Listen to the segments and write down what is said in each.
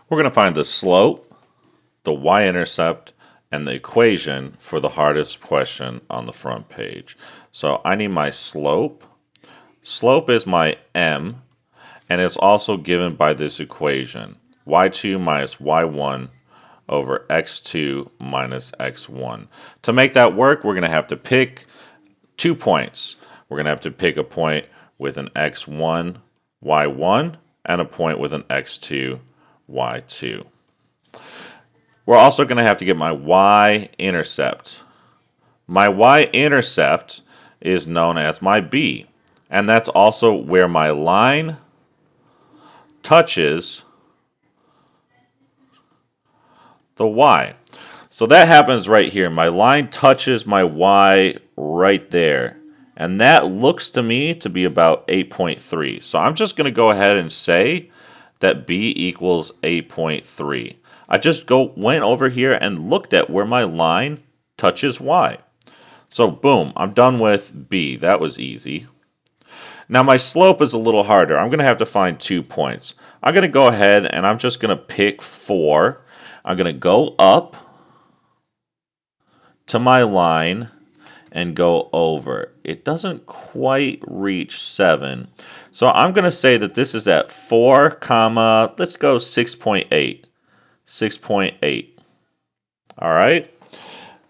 We're going to find the slope, the y-intercept, and the equation for the hardest question on the front page. So I need my slope. Slope is my m, and it's also given by this equation, y2 minus y1 over x2 minus x1. To make that work, we're going to have to pick 2 points. We're going to have to pick a point with an x1, y1, and a point with an x2, y2. We're also going to have to get my y-intercept. My y-intercept is known as my b, and that's also where my line touches the y. So that happens right here. My line touches my y right there. And that looks to me to be about 8.3. So I'm just going to go ahead and say that b equals 8.3. I just went over here and looked at where my line touches y. So boom, I'm done with b. That was easy. Now my slope is a little harder. I'm going to have to find 2 points. I'm going to go ahead and I'm just going to pick 4. I'm going to go up to my line and go over. It doesn't quite reach 7. So I'm going to say that this is at 4, comma, let's go 6.8. 6.8. All right.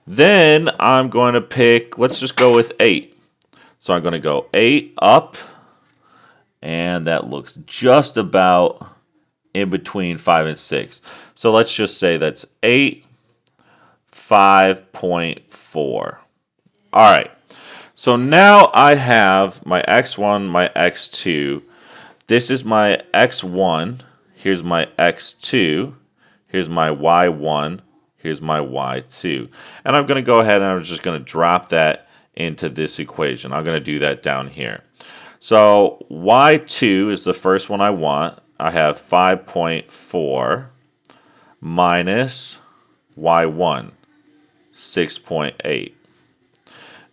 Then I'm going to pick, let's just go with 8. So I'm going to go 8 up, and that looks just about in between 5 and 6. So let's just say that's 8, 5.4. All right. So now I have my x1, my x2. This is my x1. Here's my x2. Here's my y1. Here's my y2. And I'm going to go ahead and I'm just going to drop that into this equation. I'm going to do that down here. So y2 is the first one I want. I have 5.4 minus y1, 6.8.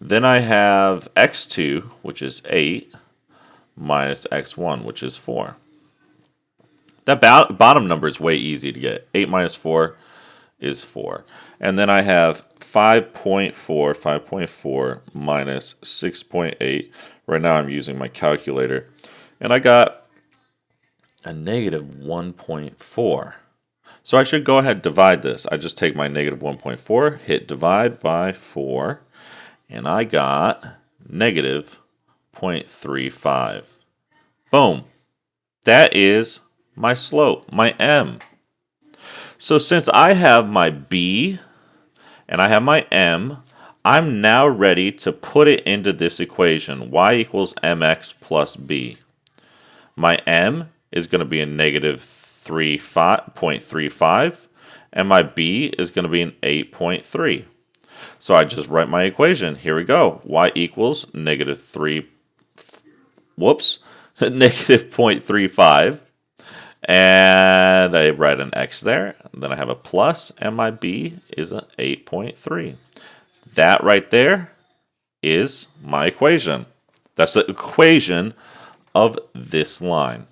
Then I have x2, which is 8, minus x1, which is 4. That bottom number is way easy to get. 8 minus 4 is 4. And then I have 5.4 minus 6.8. Right now I'm using my calculator. And I got a negative 1.4. So I should go ahead and divide this. I just take my negative 1.4, hit divide by 4, and I got negative 0.35. Boom. That is my slope, my m. So since I have my b and I have my m, I'm now ready to put it into this equation, y equals mx plus b. My m is going to be a negative 0.35, and my b is going to be an 8.3. So I just write my equation. Here we go. Y equals negative 0.35. And I write an x there. Then I have a plus, and my b is an 8.3. That right there is my equation. That's the equation of this line.